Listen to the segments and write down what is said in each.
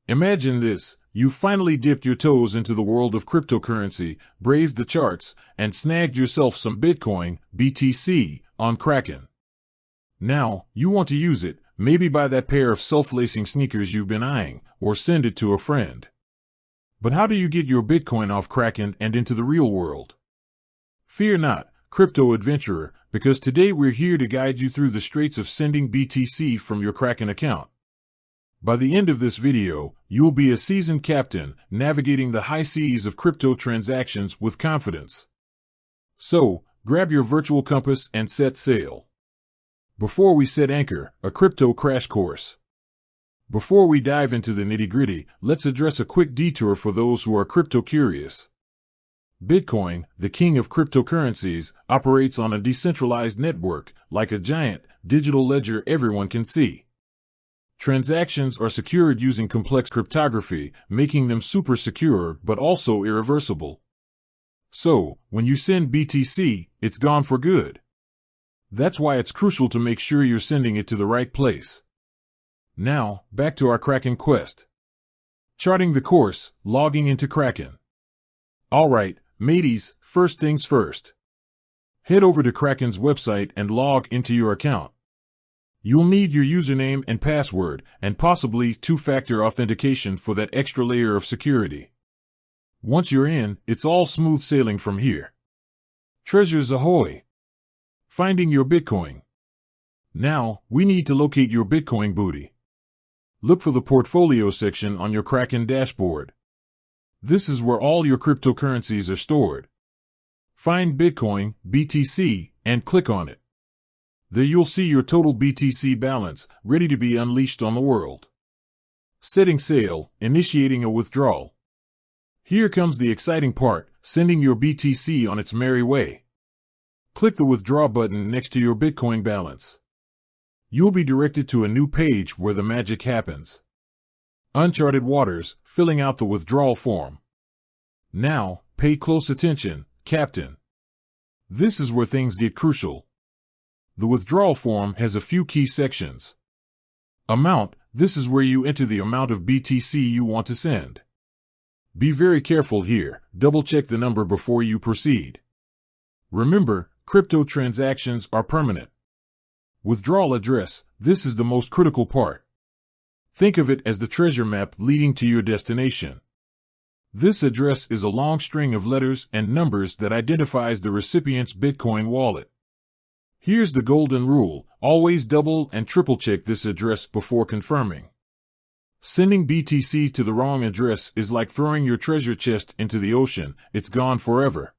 Imagine this. You've finally dipped your toes into the world of cryptocurrency, braved the charts, and snagged yourself some Bitcoin, BTC, on Kraken. Now, you want to use it, maybe buy that pair of self-lacing sneakers you've been eyeing, or send it to a friend. But how do you get your Bitcoin off Kraken and into the real world? Fear not, crypto adventurer, because today we're here to guide you through the straits of sending BTC from your Kraken account. By the end of this video, you'll be a seasoned captain, navigating the high seas of crypto transactions with confidence. So, grab your virtual compass and set sail. Before we set anchor, a crypto crash course. Before we dive into the nitty-gritty, let's address a quick detour for those who are crypto curious. Bitcoin, the king of cryptocurrencies, operates on a decentralized network, like a giant, digital ledger everyone can see. Transactions are secured using complex cryptography, making them super secure but also irreversible. So, when you send BTC, it's gone for good. That's why it's crucial to make sure you're sending it to the right place. Now, back to our Kraken quest. Charting the course, logging into Kraken. Alright, mateys, first things first. Head over to Kraken's website and log into your account. You'll need your username and password, and possibly two-factor authentication for that extra layer of security. Once you're in, it's all smooth sailing from here. Treasures ahoy! Finding your Bitcoin. Now, we need to locate your Bitcoin booty. Look for the portfolio section on your Kraken dashboard. This is where all your cryptocurrencies are stored. Find Bitcoin, BTC, and click on it. There you'll see your total BTC balance, ready to be unleashed on the world. Setting sail, initiating a withdrawal. Here comes the exciting part, sending your BTC on its merry way. Click the withdraw button next to your Bitcoin balance. You'll be directed to a new page where the magic happens. Uncharted waters, filling out the withdrawal form. Now, pay close attention, Captain. This is where things get crucial. The withdrawal form has a few key sections. Amount, this is where you enter the amount of BTC you want to send. Be very careful here, double-check the number before you proceed. Remember, crypto transactions are permanent. Withdrawal address, this is the most critical part. Think of it as the treasure map leading to your destination. This address is a long string of letters and numbers that identifies the recipient's Bitcoin wallet. Here's the golden rule, always double and triple check this address before confirming. Sending BTC to the wrong address is like throwing your treasure chest into the ocean, it's gone forever.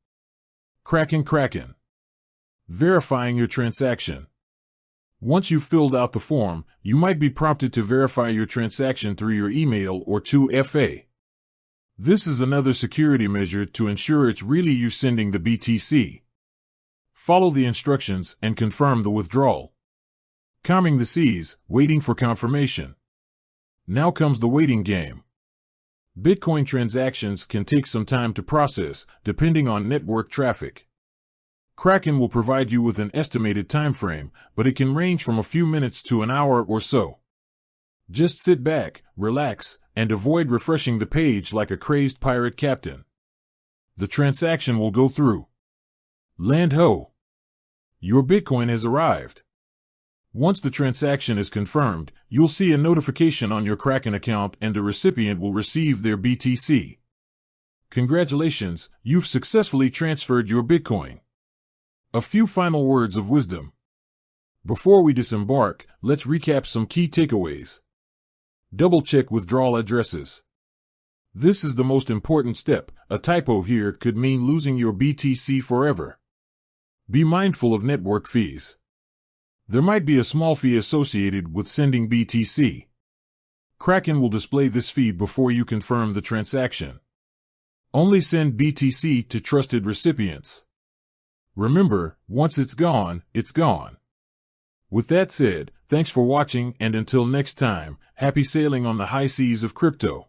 Kraken. Verifying your transaction. Once you've filled out the form, you might be prompted to verify your transaction through your email or 2FA. This is another security measure to ensure it's really you sending the BTC. Follow the instructions and confirm the withdrawal. Calming the seas, waiting for confirmation. Now comes the waiting game. Bitcoin transactions can take some time to process, depending on network traffic. Kraken will provide you with an estimated time frame, but it can range from a few minutes to an hour or so. Just sit back, relax, and avoid refreshing the page like a crazed pirate captain. The transaction will go through. Land ho! Your Bitcoin has arrived. Once the transaction is confirmed, you'll see a notification on your Kraken account and the recipient will receive their BTC. Congratulations, you've successfully transferred your Bitcoin. A few final words of wisdom. Before we disembark, let's recap some key takeaways. Double-check withdrawal addresses. This is the most important step. A typo here could mean losing your BTC forever. Be mindful of network fees. There might be a small fee associated with sending BTC. Kraken will display this fee before you confirm the transaction. Only send BTC to trusted recipients. Remember, once it's gone, it's gone. With that said, thanks for watching and until next time, happy sailing on the high seas of crypto.